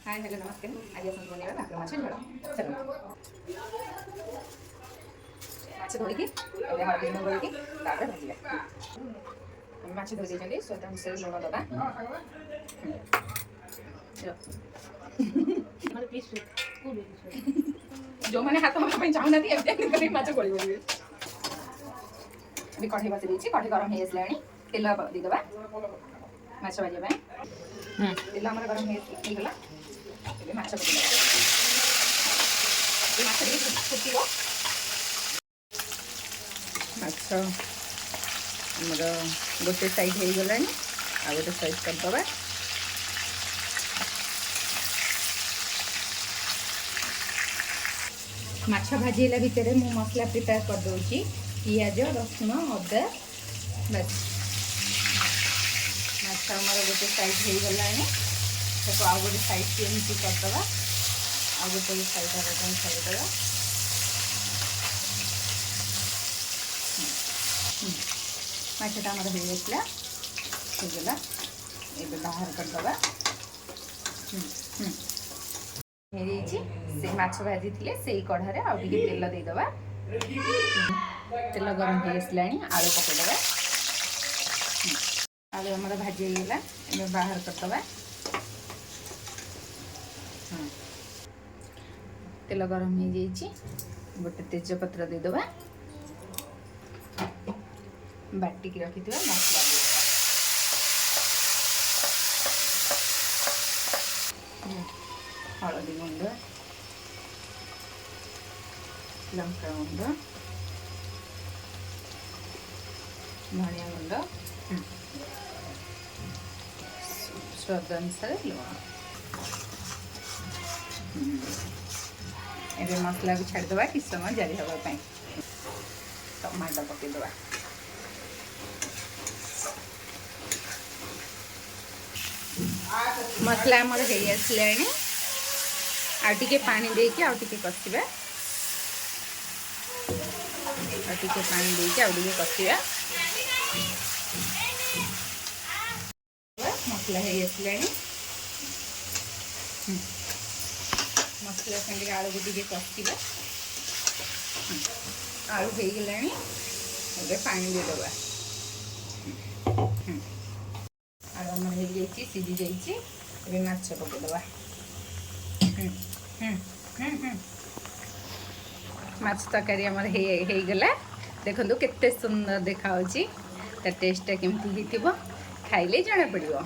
Hi hello नमस्ते आज आस बन भाकुर माछ झोल चलो माछ धोईकी हल्दी लुण गोलैकी भाजिबा माछ धोई देइछन्ती स्वाद अनुसार लुण दबा जो मैंने हाथ हमें चाहूना एमती माछ गोली बोलिए कढ़ई बसई देइछि कढ़ई गरम हो आसलाणी तेल देदेबा माछ भाजिबा तेल आमर गरम होगला माछ माछ फुटिब माछ आमर गोटे साइड हो गला आ गोटे साइड करदबा माछ भाजीला भितर मु मसला प्रिपेयर कर दूची पियाज रसुण अदा बस माछ आमर गोटे साइड हो गला आ गोटे साइड एमती करदबा आ गोटे साइड छाड़ीदेवा माछटा आमर हो गला ये बाहर करदबा से माछ भाजी से कढ़ारे आगे तेल देदेबा तेल गरम हो आसला आलू पकईदेबा आलू आमर भाजी होगा ए बाहर करदबा तेल गरम हो जाइए गोटे तेजपत्र देदेबा बाटिक रखिथिबा मसला हलदी गुंड लंका गुंड धनिया गुंड स्वाद अनुसार लुण एबे मसला को छाड़देवा कि समय जारी हाँपाई टमाटो पकईदेवा मसला आमर हो आसला आटे पानी देके आटे कषा आटे पानी देके आटे कषा मसला हो आसला मसला संगे आलू को टे कषा आलू हो गला पानी देदेबा आलू आमर हो सीझी जाइए माछ पकईदेबा माछ तरकारी आमर हो गला देखो केते सुंदर देखा टेस्टा केमती खाइले जना पड़ो।